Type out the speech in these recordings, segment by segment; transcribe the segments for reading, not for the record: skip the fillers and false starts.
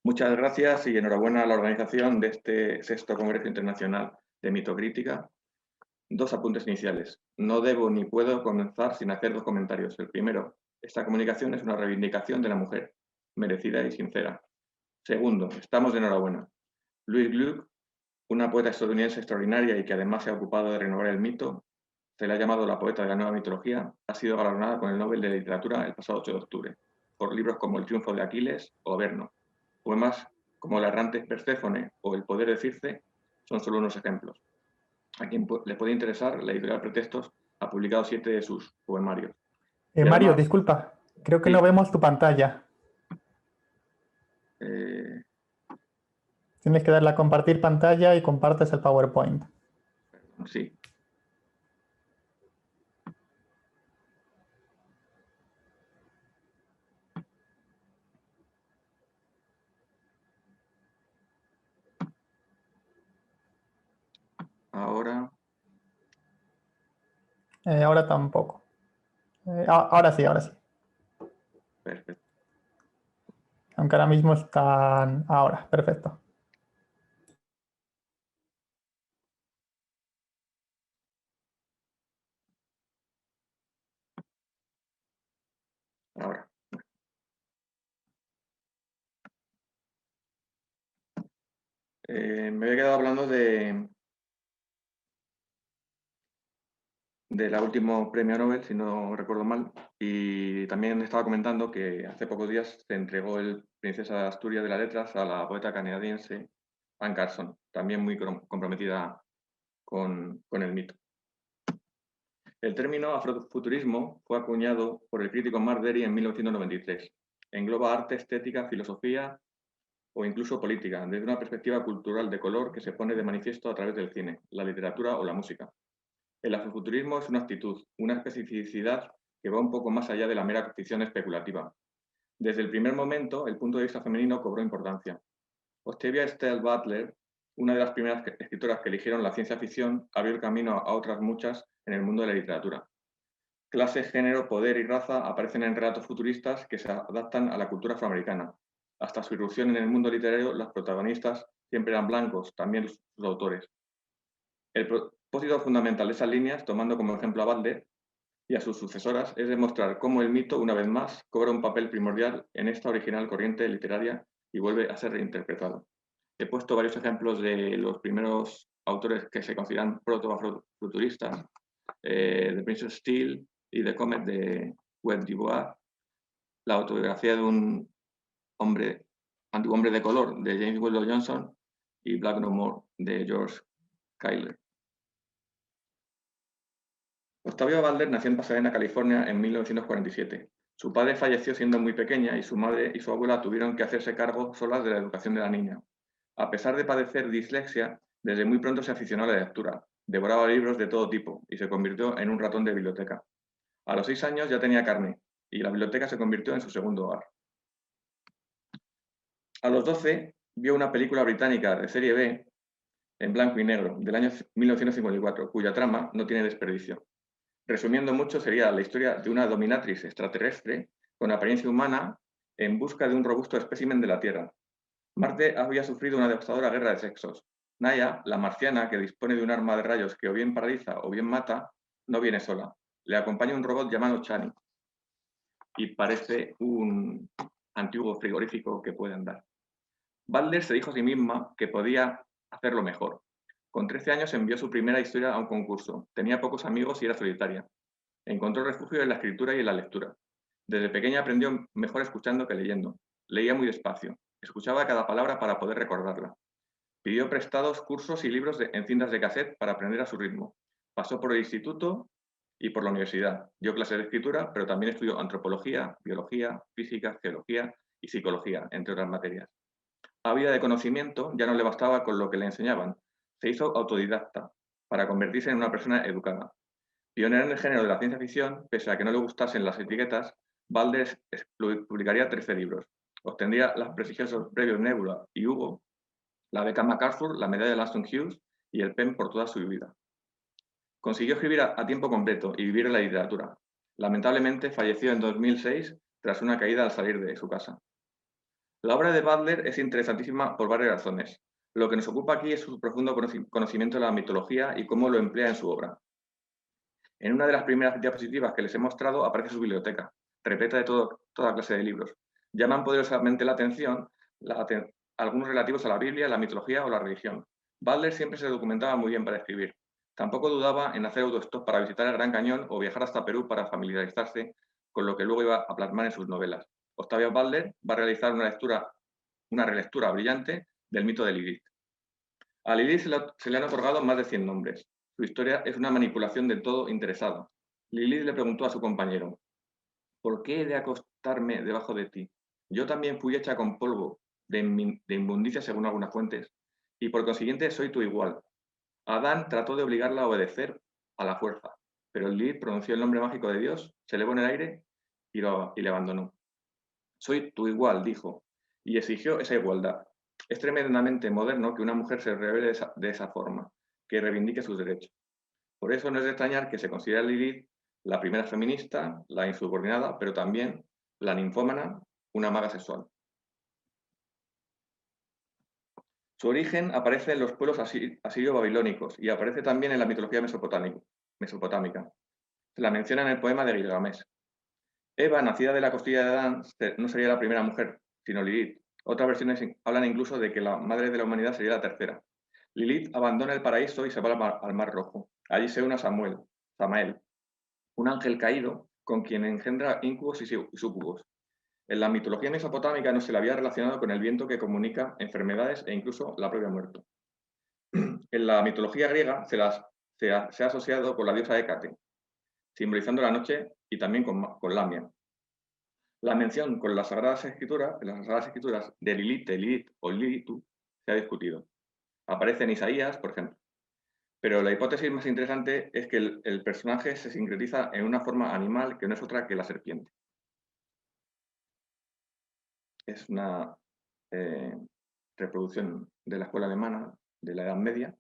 Muchas gracias y enhorabuena a la organización de este sexto Congreso Internacional de Mitocrítica. Dos apuntes iniciales. No debo ni puedo comenzar sin hacer dos comentarios. El primero, esta comunicación es una reivindicación de la mujer, merecida y sincera. Segundo, estamos de enhorabuena. Louise Gluck, una poeta estadounidense extraordinaria y que además se ha ocupado de renovar el mito, se le ha llamado la poeta de la nueva mitología, ha sido galardonada con el Nobel de Literatura el pasado 8 de octubre, por libros como El triunfo de Aquiles o Averno. Poemas como La errante Perséfone o El poder de Circe son solo unos ejemplos. A quien le puede interesar, la editorial Pretextos ha publicado 7 de sus poemarios. Y Mario, además, disculpa, creo que sí, no vemos tu pantalla. Tienes que darle a compartir pantalla y compartes el PowerPoint. sí. Ahora, Ahora tampoco. Ahora sí, ahora sí. perfecto. Aunque ahora mismo están... Ahora, perfecto. Ahora. Me había quedado hablando de del último premio Nobel, si no recuerdo mal, y también estaba comentando que hace pocos días se entregó el Princesa de Asturias de las Letras a la poeta canadiense Anne Carson, también muy comprometida con el mito. El término afrofuturismo fue acuñado por el crítico Mark Derry en 1993. Engloba arte, estética, filosofía o incluso política, desde una perspectiva cultural de color que se pone de manifiesto a través del cine, la literatura o la música. El afrofuturismo es una actitud, una especificidad que va un poco más allá de la mera ficción especulativa. Desde el primer momento, el punto de vista femenino cobró importancia. Octavia Stell Butler, una de las primeras escritoras que eligieron la ciencia ficción, abrió el camino a otras muchas en el mundo de la literatura. Clase, género, poder y raza aparecen en relatos futuristas que se adaptan a la cultura afroamericana. Hasta su irrupción en el mundo literario, los protagonistas siempre eran blancos, también sus autores. El propósito fundamental de esas líneas, tomando como ejemplo a Butler y a sus sucesoras, es demostrar cómo el mito, una vez más, cobra un papel primordial en esta original corriente literaria y vuelve a ser reinterpretado. He puesto varios ejemplos de los primeros autores que se consideran proto-afrofuturistas, The Princess Steel y The Comet de Webb Dubois, la autobiografía de un antiguo hombre de color de James Weldon Johnson y Black No More de George Cuyler. Octavia Butler nació en Pasadena, California, en 1947. Su padre falleció siendo muy pequeña y su madre y su abuela tuvieron que hacerse cargo solas de la educación de la niña. A pesar de padecer dislexia, desde muy pronto se aficionó a la lectura, devoraba libros de todo tipo y se convirtió en un ratón de biblioteca. A los 6 años ya tenía carne y la biblioteca se convirtió en su segundo hogar. A los 12 vio una película británica de serie B en blanco y negro del año 1954, cuya trama no tiene desperdicio. Resumiendo mucho, sería la historia de una dominatrix extraterrestre con apariencia humana en busca de un robusto espécimen de la Tierra. Marte había sufrido una devastadora guerra de sexos. Naya, la marciana que dispone de un arma de rayos que o bien paraliza o bien mata, no viene sola. Le acompaña un robot llamado Chani y parece un antiguo frigorífico que puede andar. Butler se dijo a sí misma que podía hacerlo mejor. Con 13 años envió su primera historia a un concurso. Tenía pocos amigos y era solitaria. Encontró refugio en la escritura y en la lectura. Desde pequeña aprendió mejor escuchando que leyendo. Leía muy despacio. Escuchaba cada palabra para poder recordarla. Pidió prestados cursos y libros en cintas de cassette para aprender a su ritmo. Pasó por el instituto y por la universidad. Dio clases de escritura, pero también estudió antropología, biología, física, geología y psicología, entre otras materias. Ávida de conocimiento, ya no le bastaba con lo que le enseñaban. Se hizo autodidacta para convertirse en una persona educada. Pionera en el género de la ciencia ficción, pese a que no le gustasen las etiquetas, Butler publicaría 13 libros. Obtendría los prestigiosos premios Nebula y Hugo, la beca MacArthur, la medalla de Langston Hughes y el PEN por toda su vida. Consiguió escribir a tiempo completo y vivir en la literatura. Lamentablemente falleció en 2006 tras una caída al salir de su casa. La obra de Butler es interesantísima por varias razones. Lo que nos ocupa aquí es su profundo conocimiento de la mitología y cómo lo emplea en su obra. En una de las primeras diapositivas que les he mostrado aparece su biblioteca, repleta de toda clase de libros. Llaman poderosamente la atención algunos relativos a la Biblia, la mitología o la religión. Butler siempre se documentaba muy bien para escribir. Tampoco dudaba en hacer autostop para visitar el Gran Cañón o viajar hasta Perú para familiarizarse con lo que luego iba a plasmar en sus novelas. Octavia Butler va a realizar una relectura brillante del mito de Lilith. A Lilith se le han otorgado más de 100 nombres. Su historia es una manipulación del todo interesada. Lilith le preguntó a su compañero, ¿por qué he de acostarme debajo de ti? Yo también fui hecha con polvo de inmundicia según algunas fuentes, y por consiguiente soy tu igual. Adán trató de obligarla a obedecer a la fuerza, pero Lilith pronunció el nombre mágico de Dios, se elevó en el aire y le abandonó. Soy tu igual, dijo, y exigió esa igualdad. Es tremendamente moderno que una mujer se revele de esa forma, que reivindique sus derechos. Por eso no es de extrañar que se considere a Lilith la primera feminista, la insubordinada, pero también la ninfómana, una maga sexual. Su origen aparece en los pueblos asirio-babilónicos y aparece también en la mitología mesopotámica. Se la menciona en el poema de Gilgamesh. Eva, nacida de la costilla de Adán, no sería la primera mujer, sino Lilith. Otras versiones hablan incluso de que la madre de la humanidad sería la tercera. Lilith abandona el paraíso y se va al Mar Rojo. Allí se une a Samael, un ángel caído con quien engendra íncubos y súcubos. En la mitología mesopotámica no se le había relacionado con el viento que comunica enfermedades e incluso la propia muerte. En la mitología griega se ha asociado con la diosa Hécate, simbolizando la noche y también con Lamia. La mención con las Sagradas Escrituras, en las Sagradas Escrituras de Lilith o Lilitu se ha discutido. Aparece en Isaías, por ejemplo. Pero la hipótesis más interesante es que el personaje se sincretiza en una forma animal que no es otra que la serpiente. Es una reproducción de la escuela alemana de la Edad Media.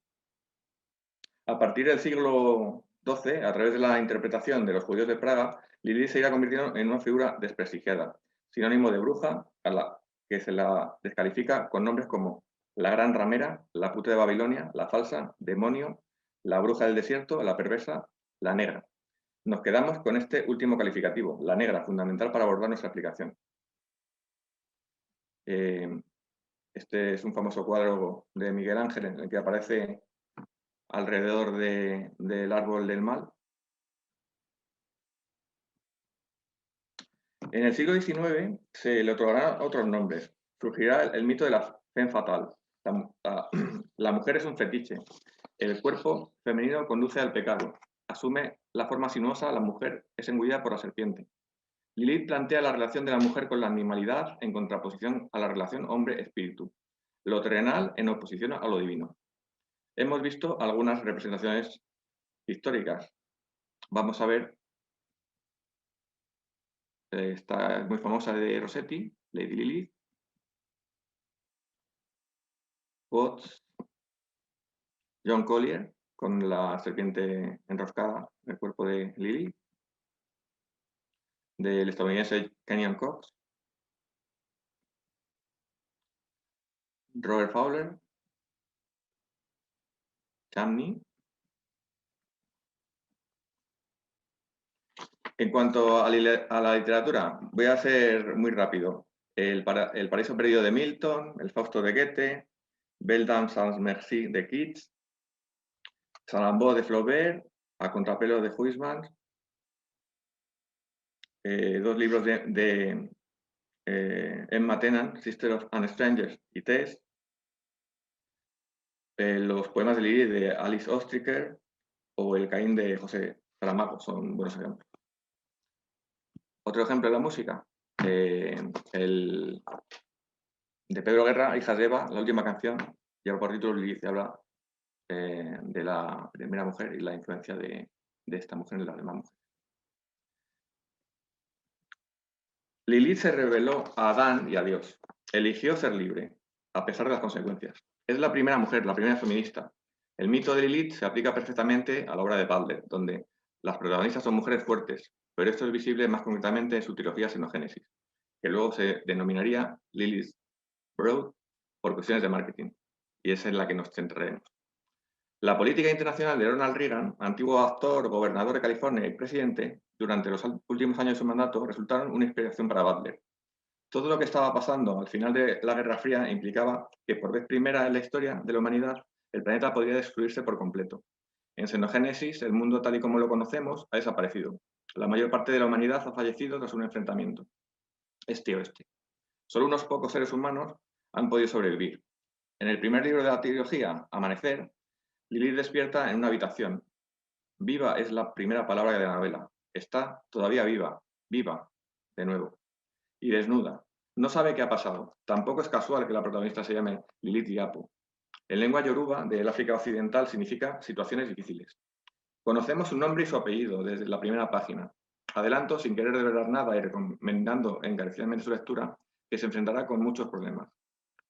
A partir del siglo XII, a través de la interpretación de los judíos de Praga, Lilith se irá convirtiendo en una figura desprestigiada, sinónimo de bruja, a la que se la descalifica con nombres como la gran ramera, la puta de Babilonia, la falsa, demonio, la bruja del desierto, la perversa, la negra. Nos quedamos con este último calificativo, la negra, fundamental para abordar nuestra explicación. Este es un famoso cuadro de Miguel Ángel en el que aparece alrededor del árbol del mal. En el siglo XIX se le otorgarán otros nombres. Surgirá el mito de la femme fatale. La mujer es un fetiche. El cuerpo femenino conduce al pecado. Asume la forma sinuosa, la mujer es engullida por la serpiente. Lilith plantea la relación de la mujer con la animalidad en contraposición a la relación hombre-espíritu. Lo terrenal en oposición a lo divino. Hemos visto algunas representaciones históricas. Vamos a ver, esta es muy famosa de Rossetti, Lady Lilith. Watts, John Collier, con la serpiente enroscada en el cuerpo de Lilith, del estadounidense Kenyon Cox, Robert Fowler, Chamney. En cuanto a la literatura, voy a ser muy rápido. El Paraíso Perdido de Milton, El Fausto de Goethe, Belle Dame sans Merci de Keats, Salammbô de Flaubert, A Contrapelo de Huysmans, dos libros de Emma Tennant, Sisters and Strangers y Tess, los poemas de Lilith de Alice Ostriker o El Caín de José Saramago son buenos ejemplos. Otro ejemplo de la música, el de Pedro Guerra, Hijas de Eva, la última canción, lleva por título Lilith y habla de la primera mujer y la influencia de esta mujer en las demás mujeres. Lilith se reveló a Adán y a Dios. Eligió ser libre, a pesar de las consecuencias. Es la primera mujer, la primera feminista. El mito de Lilith se aplica perfectamente a la obra de Butler, donde las protagonistas son mujeres fuertes, pero esto es visible más concretamente en su trilogía Xenogénesis, que luego se denominaría Lilith's Broad por cuestiones de marketing, y esa es la que nos centraremos. La política internacional de Ronald Reagan, antiguo actor, gobernador de California y presidente, durante los últimos años de su mandato, resultaron una inspiración para Butler. Todo lo que estaba pasando al final de la Guerra Fría implicaba que por vez primera en la historia de la humanidad el planeta podría destruirse por completo. En Xenogénesis, el mundo tal y como lo conocemos ha desaparecido. La mayor parte de la humanidad ha fallecido tras un enfrentamiento este-oeste. Solo unos pocos seres humanos han podido sobrevivir. En el primer libro de la trilogía, Amanecer, Lilith despierta en una habitación. Viva es la primera palabra de la novela. Está todavía viva, viva, de nuevo. Y desnuda. No sabe qué ha pasado. Tampoco es casual que la protagonista se llame Lilith Yapo. En lengua yoruba del África Occidental significa situaciones difíciles. Conocemos su nombre y su apellido desde la primera página. Adelanto, sin querer revelar nada y recomendando encarecidamente su lectura, que se enfrentará con muchos problemas.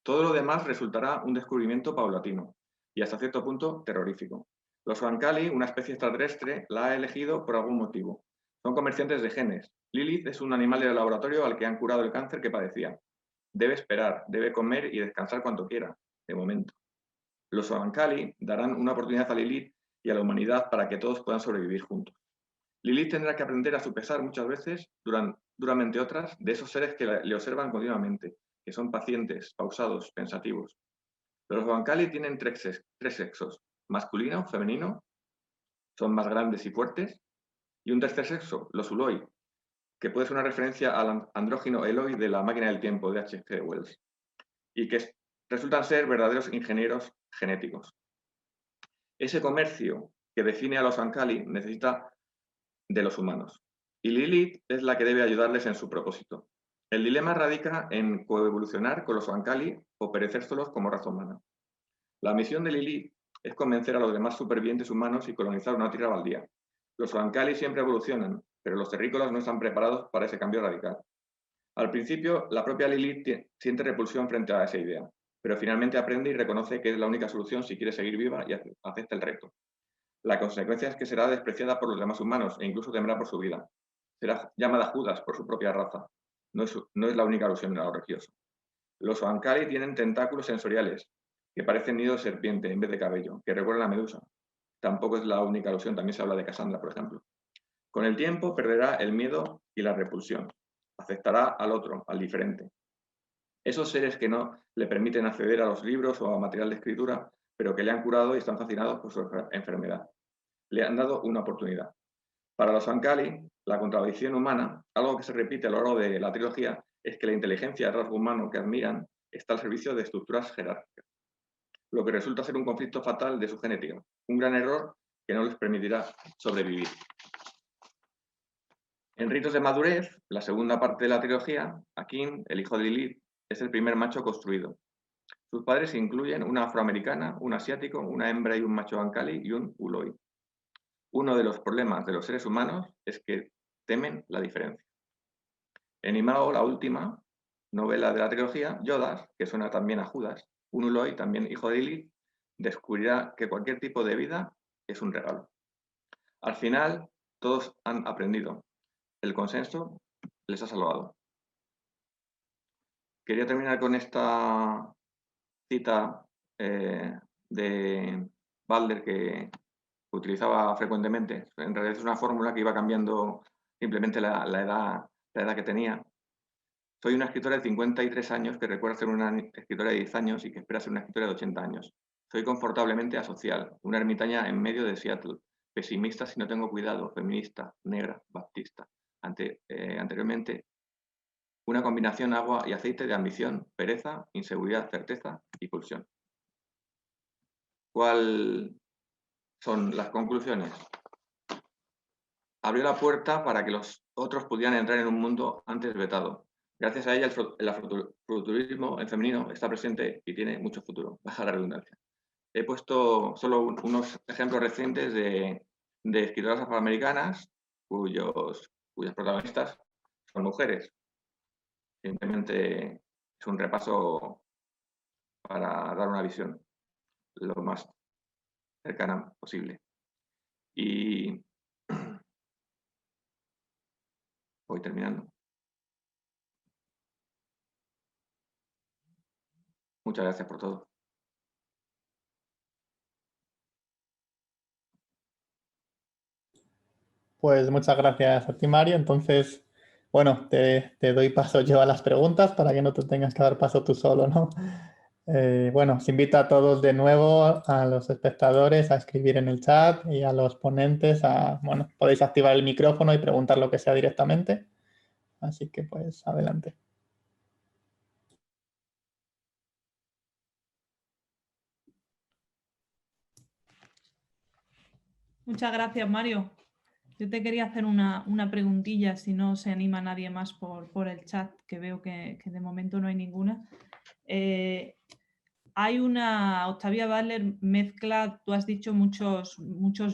Todo lo demás resultará un descubrimiento paulatino y hasta cierto punto terrorífico. Los Oankali, una especie extraterrestre, la ha elegido por algún motivo. Son comerciantes de genes. Lilith es un animal de laboratorio al que han curado el cáncer que padecía. Debe esperar, debe comer y descansar cuanto quiera, de momento. Los Oankali darán una oportunidad a Lilith y a la humanidad para que todos puedan sobrevivir juntos. Lilith tendrá que aprender a su pesar muchas veces, duramente otras, de esos seres que le observan continuamente, que son pacientes, pausados, pensativos. Los Oankali tienen tres sexos, masculino, femenino, son más grandes y fuertes, y un tercer sexo, los Uloi, que puede ser una referencia al andrógino Eloi de La máquina del tiempo de H.G. Wells, y que resultan ser verdaderos ingenieros genéticos. Ese comercio que define a los Oankali necesita de los humanos, y Lilith es la que debe ayudarles en su propósito. El dilema radica en coevolucionar con los Oankali o perecer solos como raza humana. La misión de Lilith es convencer a los demás supervivientes humanos y colonizar una tierra baldía. Los Oankali siempre evolucionan, pero los terrícolas no están preparados para ese cambio radical. Al principio, la propia Lilith siente repulsión frente a esa idea, pero finalmente aprende y reconoce que es la única solución si quiere seguir viva y acepta el reto. La consecuencia es que será despreciada por los demás humanos e incluso temerá por su vida. Será llamada Judas por su propia raza. No es la única alusión a lo religioso. Los Oankali tienen tentáculos sensoriales, que parecen nidos de serpiente en vez de cabello, que recuerdan a Medusa. Tampoco es la única alusión, también se habla de Cassandra, por ejemplo. Con el tiempo perderá el miedo y la repulsión. Aceptará al otro, al diferente. Esos seres que no le permiten acceder a los libros o a material de escritura, pero que le han curado y están fascinados por su enfermedad. Le han dado una oportunidad. Para los Oankali, la contradicción humana, algo que se repite a lo largo de la trilogía, es que la inteligencia, el rasgo humano que admiran, está al servicio de estructuras jerárquicas, lo que resulta ser un conflicto fatal de su genética, un gran error que no les permitirá sobrevivir. En Ritos de Madurez, la segunda parte de la trilogía, Akin, el hijo de Lilith, es el primer macho construido. Sus padres incluyen una afroamericana, un asiático, una hembra y un macho Oankali y un Uloi. Uno de los problemas de los seres humanos es que temen la diferencia. En Imao, la última novela de la trilogía, Yodas, que suena también a Judas, un Uloi, también hijo de Lilith, descubrirá que cualquier tipo de vida es un regalo. Al final, todos han aprendido. El consenso les ha salvado. Quería terminar con esta cita de Butler que utilizaba frecuentemente. En realidad es una fórmula que iba cambiando simplemente la edad que tenía. Soy una escritora de 53 años que recuerda ser una escritora de 10 años y que espera ser una escritora de 80 años. Soy confortablemente asocial, una ermitaña en medio de Seattle, pesimista si no tengo cuidado, feminista, negra, baptista. Anteriormente, una combinación agua y aceite de ambición, pereza, inseguridad, certeza y pulsión. ¿Cuáles son las conclusiones? Abrió la puerta para que los otros pudieran entrar en un mundo antes vetado. Gracias a ella, el afrofuturismo en femenino está presente y tiene mucho futuro, baja la redundancia. He puesto solo unos ejemplos recientes de escritoras afroamericanas cuyas protagonistas son mujeres. Simplemente es un repaso para dar una visión lo más cercana posible. Y voy terminando. Muchas gracias por todo. Pues muchas gracias a ti, Mario. Entonces, bueno, te doy paso yo a las preguntas para que no te tengas que dar paso tú solo, ¿no? Bueno, os invito a todos de nuevo, a los espectadores, a escribir en el chat y a los ponentes bueno, podéis activar el micrófono y preguntar lo que sea directamente. Así que, pues, adelante. Muchas gracias, Mario. Yo te quería hacer una preguntilla, si no se anima nadie más por el chat, que veo que de momento no hay ninguna. Hay Octavia Butler mezcla, tú has dicho, muchos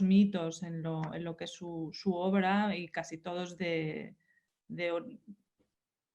mitos en lo que es su obra, y casi todos de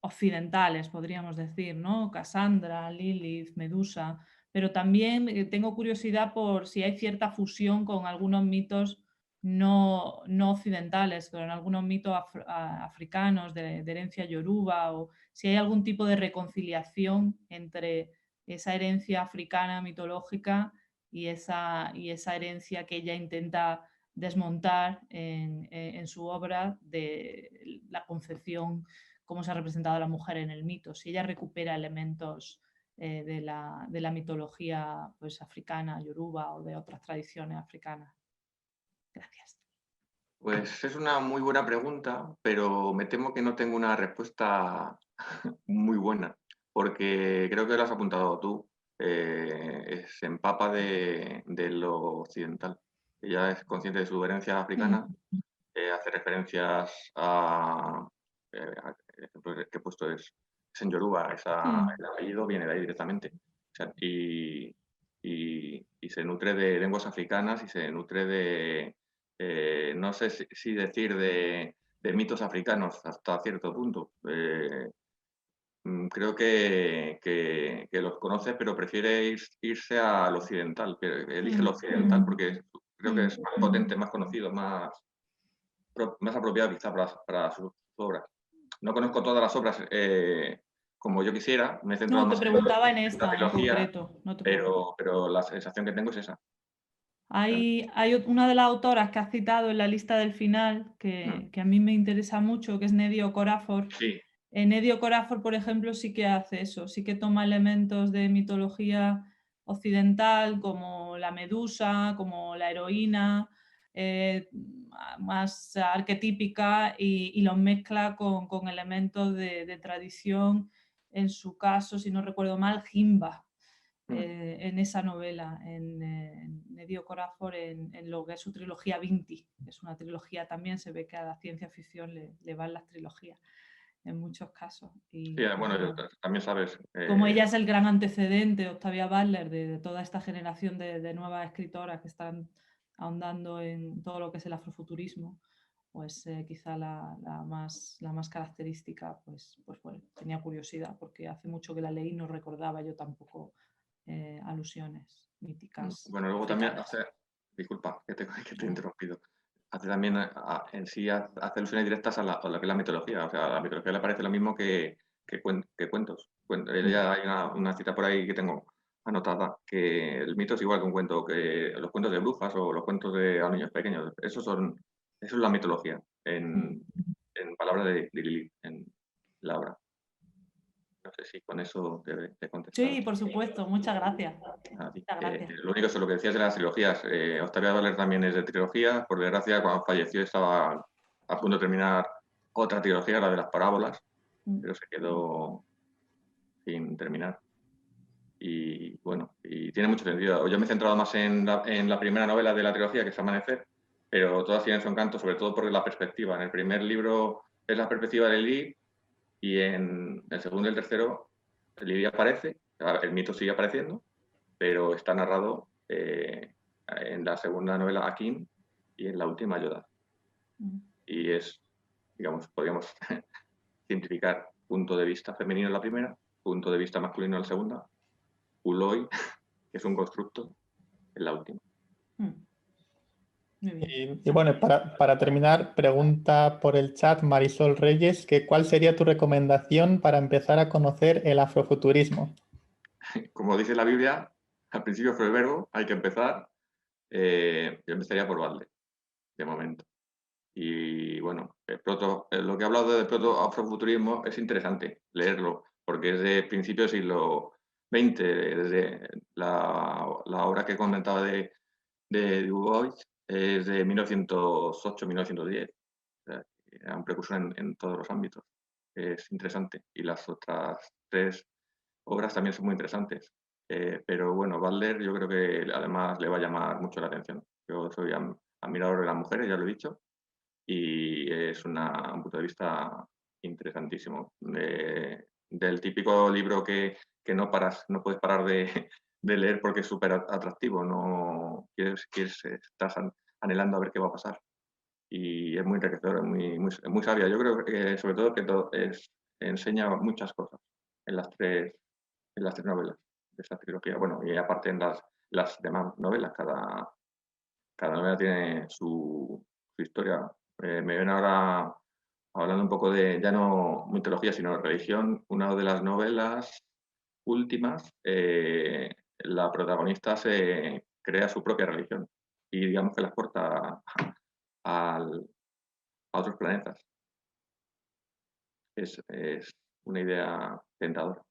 occidentales, podríamos decir, ¿no? Cassandra, Lilith, Medusa, pero también tengo curiosidad por si hay cierta fusión con algunos mitos no occidentales, pero en algunos mitos africanos de herencia yoruba, o si hay algún tipo de reconciliación entre esa herencia africana mitológica y esa herencia que ella intenta desmontar en su obra de la concepción, cómo se ha representado a la mujer en el mito, si ella recupera elementos de la mitología, pues, africana, yoruba, o de otras tradiciones africanas. Gracias. Pues es una muy buena pregunta, pero me temo que no tengo una respuesta muy buena, porque creo que lo has apuntado tú. Se empapa de lo occidental. Ella es consciente de su herencia africana, hace referencias el ejemplo que he puesto es en Yoruba, el apellido viene de ahí directamente. O sea, y se nutre de lenguas africanas y se nutre de, no sé si decir de mitos africanos hasta cierto punto. Creo que los conoce, pero prefiere irse al occidental, elige el occidental porque creo que es más potente, más conocido, más apropiado quizá para sus obras. No conozco todas las obras como yo quisiera, me he centrado No, te más preguntaba en la esta en trilogía, concreto. No te pero la sensación que tengo es esa. Hay una de las autoras que has citado en la lista del final que a mí me interesa mucho, que es Nnedi Okorafor. Sí. Nnedi Okorafor, por ejemplo, sí que hace eso, sí que toma elementos de mitología occidental como la medusa, como la heroína, más arquetípica, y los mezcla con elementos de tradición, en su caso, si no recuerdo mal, Jimba. En esa novela, en Nnedi Okorafor, en lo que es su trilogía Vinti, que es una trilogía también. Se ve que a la ciencia ficción le van las trilogías en muchos casos. Sí, bueno, también sabes. Como ella es el gran antecedente, Octavia Butler, de toda esta generación de nuevas escritoras que están ahondando en todo lo que es el afrofuturismo, pues quizá la más característica, pues bueno, tenía curiosidad porque hace mucho que la leí y no recordaba yo tampoco alusiones míticas. Bueno, luego también hace, disculpa que te he interrumpido, hace también en sí hace alusiones directas a lo que es la mitología. O sea, a la mitología le parece lo mismo que cuentos. Ya hay una cita por ahí que tengo anotada, que el mito es igual que un cuento, que los cuentos de brujas o los cuentos de los niños pequeños. Eso es la mitología, en palabras de Lilith, en la obra. No sé si con eso te he contestado. Sí, por supuesto. Muchas gracias. Muchas gracias. Lo único es lo que decías de las trilogías. Octavia Butler también es de trilogía. Por desgracia, cuando falleció estaba a punto de terminar otra trilogía, la de las parábolas, pero se quedó sin terminar. Y bueno, y tiene mucho sentido. Yo me he centrado más en la primera novela de la trilogía, que es Amanecer, pero todas tienen su encanto, sobre todo por la perspectiva. En el primer libro es la perspectiva de Lily, y en el segundo y el tercero Lily aparece, el mito sigue apareciendo, pero está narrado en la segunda novela Akin y en la última Yoda. Y es, digamos, podríamos simplificar: punto de vista femenino en la primera, punto de vista masculino en la segunda, Uloi, que es un constructo, en la última. Y bueno, para terminar, pregunta por el chat Marisol Reyes, que ¿cuál sería tu recomendación para empezar a conocer el afrofuturismo? como dice la Biblia, al principio fue el verbo, hay que empezar. Yo empezaría por Butler, de momento. Y bueno, lo que he hablado de proto-afrofuturismo es interesante leerlo, porque es de principios del siglo XX, desde la obra que comentaba de Du Bois, es de 1908-1910. O sea, era un precursor en todos los ámbitos. Es interesante. Y las otras 3 obras también son muy interesantes. Pero bueno, Butler yo creo que además le va a llamar mucho la atención. Yo soy admirador de las mujeres, ya lo he dicho, y es un punto de vista interesantísimo. Del típico libro que no puedes parar de leer porque es súper atractivo, no estás anhelando a ver qué va a pasar. Y es muy enriquecedor, muy sabia. Yo creo que sobre todo que enseña muchas cosas en las 3 novelas de esta trilogía. Bueno, y aparte en las demás novelas, cada novela tiene su historia. Me ven ahora hablando un poco de, ya no mitología, sino religión. Una de las novelas últimas, la protagonista se crea su propia religión y digamos que la exporta a otros planetas. Es una idea tentadora.